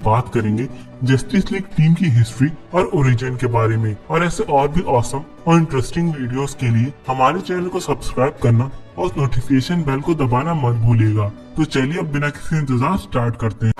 बात करेंगे justice league team की हिस्ट्री और ओरिजिन के बारे में। और ऐसे और भी ऑसम और इंटरेस्टिंग वीडियोस के लिए हमारे चैनल को सब्सक्राइब करना और नोटिफिकेशन बेल को दबाना मत भूलिएगा। तो चलिए अब बिना किसी इंतजार स्टार्ट करते हैं।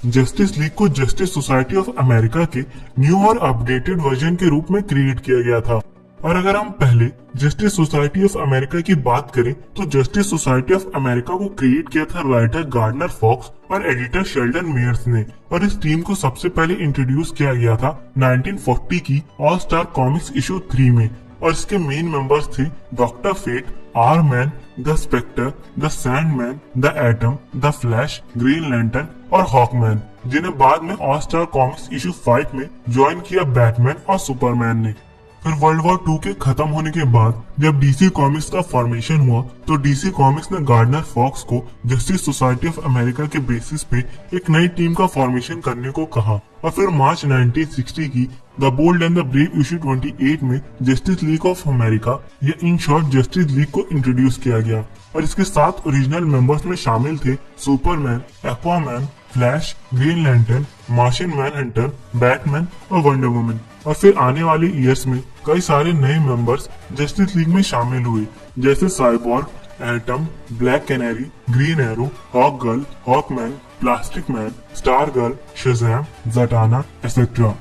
जस्टिस लीग को जस्टिस सोसाइटी ऑफ अमेरिका के न्यू और अपडेटेड वर्जन के रूप में क्रिएट किया गया था। और अगर हम पहले जस्टिस सोसाइटी ऑफ अमेरिका की बात करें तो जस्टिस सोसाइटी ऑफ अमेरिका को क्रिएट किया था राइटर गार्डनर फॉक्स और एडिटर शेल्डन मेयर्स ने। और इस टीम को सबसे पहले इंट्रोड्यूस किया गया था 1940 की ऑल स्टार कॉमिक्स इशू 3 में। और इसके मेन मेंबर्स थे Doctor Fate, R Man, the Spectre, the Sandman, the Atom, the Flash, Green Lantern और हॉकमैन, जिन्हें बाद में ऑल स्टार कॉमिक्स इशू 5 में ज्वाइन किया बैटमैन और सुपरमैन ने। फिर वर्ल्ड वॉर 2 के खत्म होने के बाद जब डीसी कॉमिक्स का फॉर्मेशन हुआ तो डीसी कॉमिक्स ने गार्डनर फॉक्स को जस्टिस सोसाइटी ऑफ अमेरिका के बेसिस पे एक नई टीम का फॉर्मेशन करने को कहा। और फिर मार्च 1960 की the bold and the brave issue 28 में जस्टिस लीग ऑफ अमेरिका या इन शॉर्ट जस्टिस लीग को इंट्रोड्यूस किया गया। और इसके 7 ओरिजिनल मेंबर्स में शामिल थे Superman, Aquaman, Flash, Green Lantern, Martian Manhunter, Batman और वंडर वुमन। और फिर आने वाले ईयर्स में कई सारे नए मेंबर्स जस्टिस लीग में शामिल हुए, जैसे Cyborg, Atom, Black Canary, Green Arrow, Hawkgirl, Hawkman, Plastic Man, Stargirl, Shazam, Zatanna etcetera.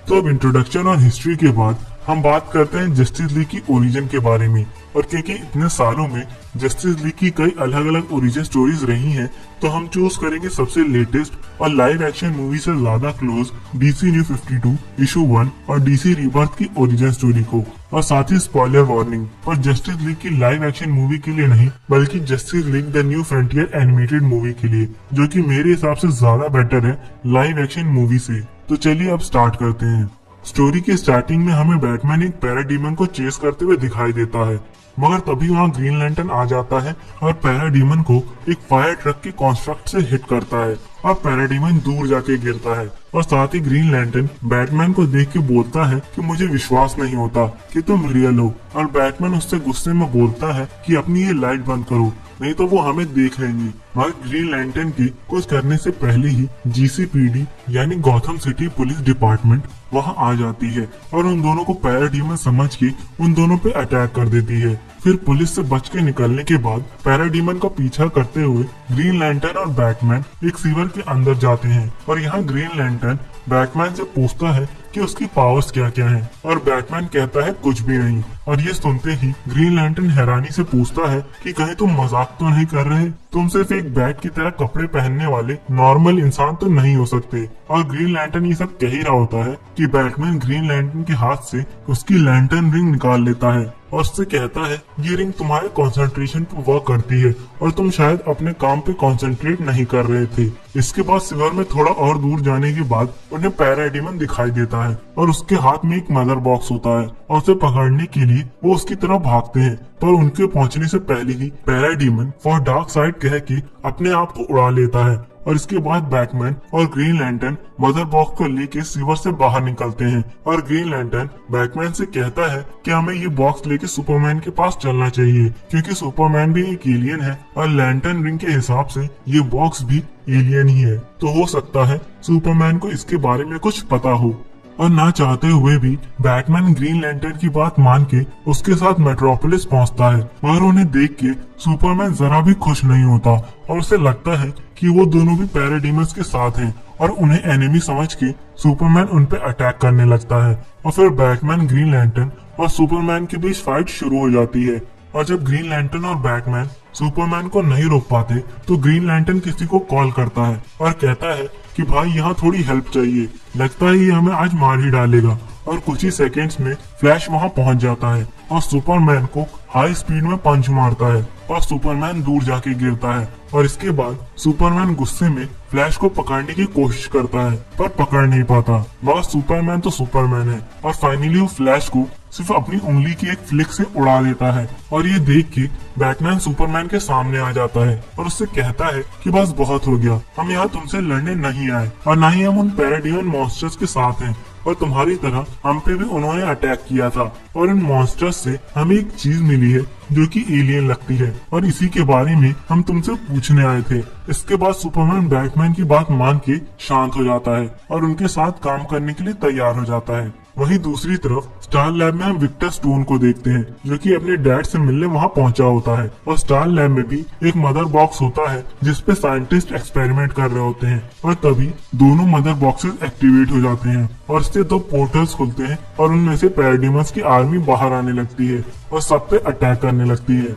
तो अब इंट्रोडक्शन और हिस्ट्री के बाद हम बात करते हैं जस्टिस लीग की ओरिजिन के बारे में। और क्योंकि इतने सालों में जस्टिस लीग की कई अलग अलग ओरिजिन स्टोरीज रही हैं, तो हम चूज करेंगे सबसे लेटेस्ट और लाइव एक्शन मूवी से ज्यादा क्लोज डीसी न्यू 52 इशू 1 और डीसी रीबर्थ की ओरिजिन स्टोरी को। और साथ ही स्पॉइलर वार्निंग, और जस्टिस लीग की लाइव एक्शन मूवी के लिए नहीं बल्कि justice league the new frontier animated movie के लिए, जो कि मेरे हिसाब से ज्यादा बेटर है लाइव एक्शन मूवी से। तो चलिए अब स्टार्ट करते हैं। स्टोरी के स्टार्टिंग में हमें बैटमैन एक पैराडीमन को चेस करते हुए दिखाई देता है, मगर तभी वहाँ ग्रीन लैंटर्न आ जाता है और पैराडीमन को एक फायर ट्रक के कॉन्स्ट्रक्ट से हिट करता है और पैराडीमन दूर जाके गिरता है। और साथ ही ग्रीन लैंटर्न बैटमैन को देख के बोलता है कि मुझे विश्वास नहीं होता कि तुम रियल हो। और बैटमैन उससे गुस्से में बोलता है कि अपनी ये लाइट बंद करो, नहीं तो वो हमें देख लेंगी। मगर ग्रीन लैंटर्न की कुछ करने से पहले ही जीसीपीडी यानी गॉथम सिटी पुलिस डिपार्टमेंट वहां आ जाती है और उन दोनों को पैराडीमन समझ के उन दोनों पे अटैक कर देती है। फिर पुलिस से बच के निकलने के बाद पैराडीमन का पीछा करते हुए ग्रीन लैंटर्न और बैटमैन एक सीवर के अंदर जाते हैं। और यहाँ ग्रीन लैंटर्न बैटमैन से पूछता है कि उसकी पावर्स क्या क्या हैं, और बैटमैन कहता है कुछ भी नहीं। और ये सुनते ही ग्रीन लैंटर्न हैरानी से पूछता है कि कहीं तुम मजाक तो नहीं कर रहे, तुम सिर्फ एक बैट की तरह कपड़े पहनने वाले नॉर्मल इंसान तो नहीं हो सकते। और ग्रीन लैंटर्न ये सब कह ही रहा होता है कि बैटमैन ग्रीन लैंटर्न के हाथ से उसकी लैंटर्न रिंग निकाल लेता है और उससे कहता है ये रिंग तुम्हारे कंसंट्रेशन पर वर्क करती है और तुम शायद अपने काम पे कंसंट्रेट नहीं कर रहे थे। इसके बाद सिवर में थोड़ा और दूर जाने के बाद उन्हें पैराडीमन दिखाई देता है और उसके हाथ में एक मदर बॉक्स होता है और उसे पकड़ने के लिए वो उसकी तरफ भागते हैं। पर उनके पहुंचने से पहले ही पैराडीमन फॉर डार्क साइड कह के अपने आप को उड़ा लेता है। और इसके बाद बैटमैन और ग्रीन लैंटर्न मदर बॉक्स को लेके सीवर से बाहर निकलते हैं। और ग्रीन लैंटर्न बैटमैन से कहता है कि हमें ये बॉक्स लेके सुपरमैन के पास चलना चाहिए, क्योंकि सुपरमैन भी एक एलियन है और लैंटर्न रिंग के हिसाब से ये बॉक्स भी एलियन ही है। तो हो सकता है सुपरमैन को इसके बारे में कुछ पता हो। और ना चाहते हुए भी बैटमैन ग्रीन लैंटर्न की बात मान के उसके साथ मेट्रोपोलिस पहुंचता है। मगर उन्हें देख के सुपरमैन जरा भी खुश नहीं होता और उसे लगता है कि वो दोनों भी पैराडीमन्स के साथ हैं और उन्हें एनिमी समझ के सुपरमैन उन पे अटैक करने लगता है। और फिर बैटमैन, ग्रीन लैंटर्न और सुपरमैन के बीच फाइट शुरू हो जाती है। और जब ग्रीन लैंटर्न और बैटमैन सुपरमैन को नहीं रोक पाते तो ग्रीन लैंटर्न किसी को कॉल करता है और कहता है कि भाई यहाँ थोड़ी हेल्प चाहिए, लगता है ये हमें आज मार ही डालेगा। और कुछ ही सेकेंड्स में फ्लैश वहाँ पहुँच जाता है और सुपरमैन को हाई स्पीड में पंच मारता है और सुपरमैन दूर जाके गिरता है। और इसके बाद सुपरमैन गुस्से में फ्लैश को पकड़ने की कोशिश करता है पर पकड़ नहीं पाता, मगर सुपरमैन तो सुपरमैन है। और फाइनली वो फ्लैश को सिर्फ अपनी उंगली की एक फ्लिक से उड़ा देता है। और ये देख के बैटमैन सुपरमैन के सामने आ जाता है और उससे कहता है कि बस बहुत हो गया, हम यहाँ तुमसे लड़ने नहीं आए और ना ही हम उन पैराडीमन मॉन्स्टर्स के साथ हैं। और तुम्हारी तरह हम पे भी उन्होंने अटैक किया था और इन मॉन्स्टर्स से हमें एक चीज मिली है जो कि एलियन लगती है और इसी के बारे में हम तुमसे पूछने आए थे। इसके बाद सुपरमैन बैटमैन की बात मान के शांत हो जाता है और उनके साथ काम करने के लिए तैयार हो जाता है। वहीं दूसरी तरफ स्टार लैब में हम विक्टर स्टोन को देखते हैं जो कि अपने डैड से मिलने वहां पहुंचा होता है और स्टार लैब में भी एक मदर बॉक्स होता है जिसपे साइंटिस्ट एक्सपेरिमेंट कर रहे होते हैं और तभी दोनों मदर बॉक्सेस एक्टिवेट हो जाते हैं और इससे दो पोर्टल्स खुलते हैं और उनमें से पैराडाइमस की आर्मी बाहर आने लगती है और सब पे अटैक करने लगती है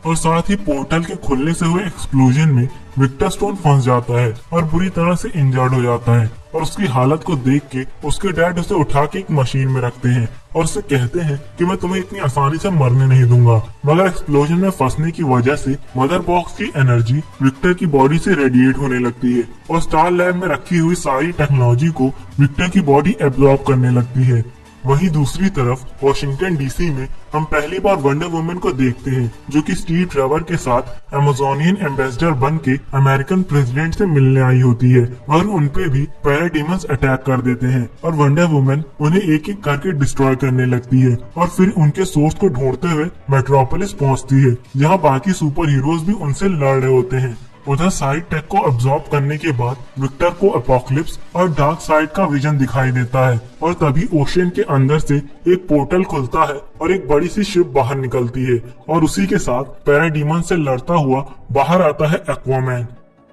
और साथ ही पोर्टल के खुलने से हुए एक्सप्लोजन में विक्टर स्टोन फंस जाता है और बुरी तरह से इंजर्ड हो जाता है और उसकी हालत को देख के उसके डैड उसे उठा के एक मशीन में रखते हैं और उससे कहते हैं कि मैं तुम्हें इतनी आसानी से मरने नहीं दूंगा। मगर एक्सप्लोजन में फंसने की वजह से मदर बॉक्स की एनर्जी विक्टर की बॉडी से रेडिएट होने लगती है और स्टार लैब में रखी हुई सारी टेक्नोलॉजी को विक्टर की बॉडी एब्जॉर्ब करने लगती है। वहीं दूसरी तरफ वॉशिंगटन डीसी में हम पहली बार वंडर वुमन को देखते हैं जो कि स्टीव ट्रेवर के साथ अमेजोनियन एम्बेसडर बन के अमेरिकन प्रेसिडेंट से मिलने आई होती है और उनपे भी पैराडाइमस अटैक कर देते हैं और वंडर वुमन उन्हें एक एक करके डिस्ट्रॉय करने लगती है और फिर उनके सोर्स को ढूंढते हुए मेट्रोपोलिस पहुंचती है जहां बाकी सुपर हीरोज भी उनसे लड़ रहे होते हैं। उधर साइड टेक को अब्सॉर्ब करने के बाद विक्टर को एपोकलिप्स और डार्क साइड का विजन दिखाई देता है और तभी ओशियन के अंदर से एक पोर्टल खुलता है और एक बड़ी सी शिप बाहर निकलती है और उसी के साथ पैराडाइमन से लड़ता हुआ बाहर आता है एक्वामैन।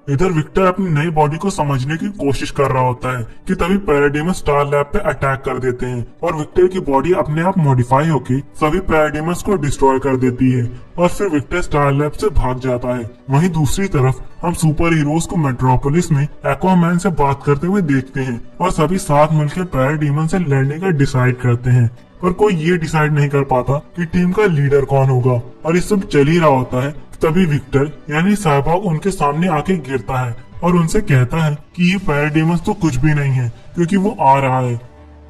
इधर विक्टर अपनी नई बॉडी को समझने की कोशिश कर रहा होता है कि तभी पैराडाइमस स्टार लैब पे अटैक कर देते हैं और विक्टर की बॉडी अपने आप मॉडिफाई होके सभी पैराडाइमस को डिस्ट्रॉय कर देती है और फिर विक्टर स्टार लैब से भाग जाता है। वहीं दूसरी तरफ हम सुपर हीरोज को मेट्रोपोलिस में एक्वामैन से बात करते हुए देखते हैं और सभी साथ मिलकर पैराडाइमन से लड़ने का डिसाइड करते हैं पर कोई ये डिसाइड नहीं कर पाता कि टीम का लीडर कौन होगा और ये सब चल ही रहा होता है। तभी विक्टर यानी साइबॉर्ग उनके सामने आके गिरता है और उनसे कहता है कि ये पैराडाइमस तो कुछ भी नहीं है क्योंकि वो आ रहा है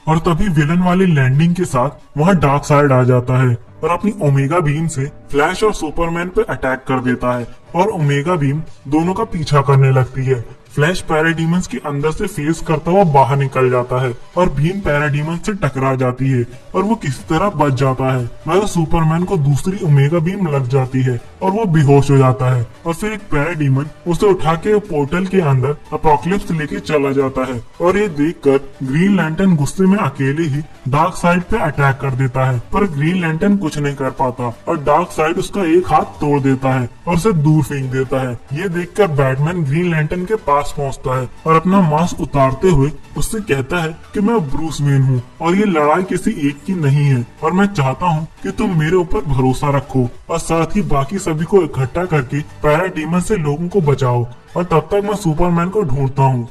और तभी विलन वाली लैंडिंग के साथ वहाँ डार्क साइड आ जाता है और अपनी ओमेगा बीम से फ्लैश और सुपरमैन पे अटैक कर देता है और ओमेगा बीम दोनों का पीछा करने लगती है। फ्लैश पैराडाइमस के अंदर से फेस करता हुआ बाहर निकल जाता है और बीम पैराडाइमस से टकरा जाती है और वो किसी तरह बच जाता है मगर सुपरमैन को दूसरी ओमेगा बीम लग जाती है और वो बेहोश हो जाता है और फिर एक पैराडाइमन उसे उठा के पोर्टल के अंदर एपोकलिप्स लेके चला जाता है और ये देखकर ग्रीन लैंटर्न गुस्से में अकेले ही डार्क साइड पे अटैक कर देता है पर ग्रीन लैंटर्न कुछ नहीं कर पाता और डार्क साइड उसका एक हाथ तोड़ देता है और उसे दूर फेंक देता है। ये देखकर बैटमैन ग्रीन लैंटर्न के पास पहुंचता है और अपना मास्क उतारते हुए उससे कहता है कि मैं ब्रूस वेन हूँ और ये लड़ाई किसी एक की नहीं है और मैं चाहता हूँ कि तुम मेरे ऊपर भरोसा रखो और साथ ही बाकी सभी को इकट्ठा करके पैराडाइमस से लोगों को बचाओ और तब तक मैं सुपरमैन को ढूंढता हूँ।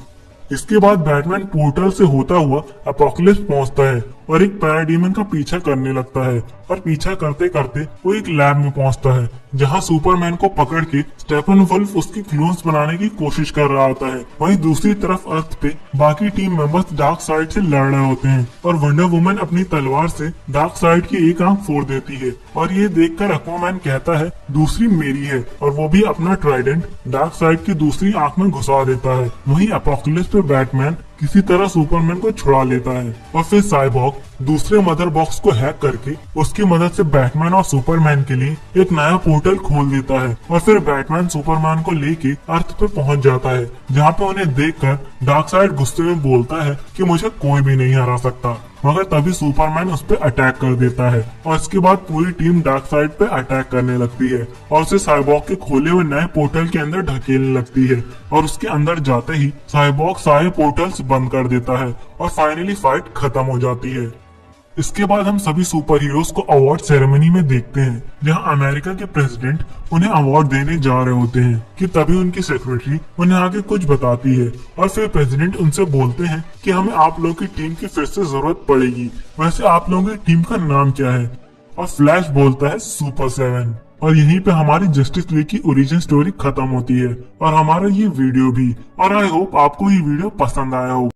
इसके बाद बैटमैन पोर्टल से होता हुआ एपोकलिप्स पहुंचता है और एक पैराडाइमन का पीछा करने लगता है और पीछा करते करते वो एक लैब में पहुंचता है जहां सुपरमैन को पकड़ के स्टेफन वुल्फ उसकी क्लोन्स बनाने की कोशिश कर रहा होता है। वहीं दूसरी तरफ अर्थ पे बाकी टीम मेंबर्स डार्क साइड से लड़ रहे होते हैं और वंडर वुमन अपनी तलवार से डार्क साइड की एक आंख फोड़ देती है और ये देखकर एक्वामैन कहता है दूसरी मेरी है और वो भी अपना ट्राइडेंट डार्क साइड की दूसरी आंख में घुसा देता है। वहीं एपोकलिप्स पे बैटमैन किसी तरह सुपरमैन को छुड़ा लेता है और फिर साइबॉर्ग दूसरे मदर बॉक्स को हैक करके उसकी मदद से बैटमैन और सुपरमैन के लिए एक नया पोर्टल खोल देता है और फिर बैटमैन सुपरमैन को लेके अर्थ पे पहुंच जाता है जहां पे उन्हें देखकर डार्क साइड गुस्से में बोलता है कि मुझे कोई भी नहीं हरा सकता मगर तभी सुपरमैन उस पर अटैक कर देता है और इसके बाद पूरी टीम डार्क साइड पे अटैक करने लगती है और उसे साइबॉर्ग के खोले हुए नए पोर्टल के अंदर ढकेलने लगती है और उसके अंदर जाते ही साइबॉर्ग सारे पोर्टल्स बंद कर देता है और फाइनली फाइट खत्म हो जाती है। इसके बाद हम सभी सुपर हीरोज को अवार्ड सेरेमनी में देखते हैं जहां अमेरिका के प्रेसिडेंट उन्हें अवार्ड देने जा रहे होते हैं कि तभी उनकी सेक्रेटरी उन्हें आगे कुछ बताती है और फिर प्रेसिडेंट उनसे बोलते हैं कि हमें आप लोगों की टीम की फिर से जरूरत पड़ेगी, वैसे आप लोगों की टीम का नाम क्या है? और फ्लैश बोलता है सुपर 7 और यहीं पे हमारी जस्टिस लीग की ओरिजिन स्टोरी खत्म होती है और हमारा ये वीडियो भी। और आई होप आपको ये वीडियो पसंद आया हो।